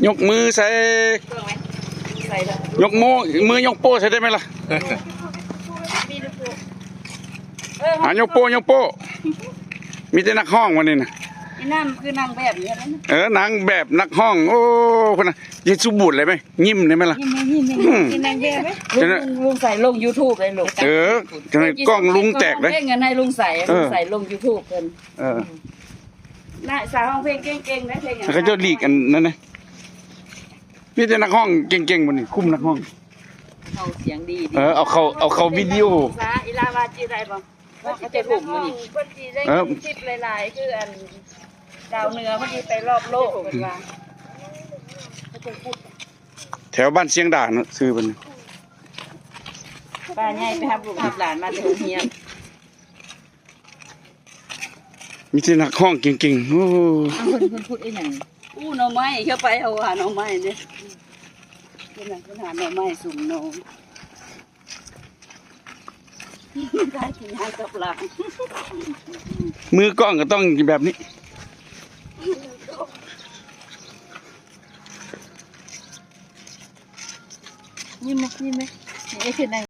ยกมือใส่ยกมือยกโป้ใส่ได้ไหมล่ะยกโป้มีแต่นักห้องวันนี้นะนี่นั่นคือนางแบบนี้นะนางแบบนักห้องโอ้คนน่ะยิสุบุตรเลยไหมยิ้มได้ไหมล่ะนี่นางแบบไหมลุงใส่ลง YouTube เลยลูกจะให้กล้องลุงแตกเลยเพลงกันให้ลุงใส่ลง YouTube เพิ่นน่าสาวห้องเพลงเก่งๆนะเพลงอย่างเขาจะลีกกันนั่นนะมีแต่นักห้องเก่งๆวันนี้คุ้มนักห้องเขาเสียงดีเอาเขาวิดีโออีลาวาจีได้บ่เขาจะถูกมันเพิ่นสิได้คลิปหลายๆคืออันดาวเหนือเพิ่นสิไปรอบโลกเพิ่นว่าแถวบ้านเชียงด่านซื้อมันป้าใหญ่ไปรับลูกรับหลานมาจากโรงเรียนมีแต่นักห้องเก่งๆโอ้เพิ่นพูดอีหยังหน่อไม้เข้าไปเอาหาหน่อไม้เด้เพิ่นหาหน่อไม้สุ่มหน่อได้กินหากับหลังมือกล้องก็ต้องแบบนี้ยิ้มไหมไอ้คือ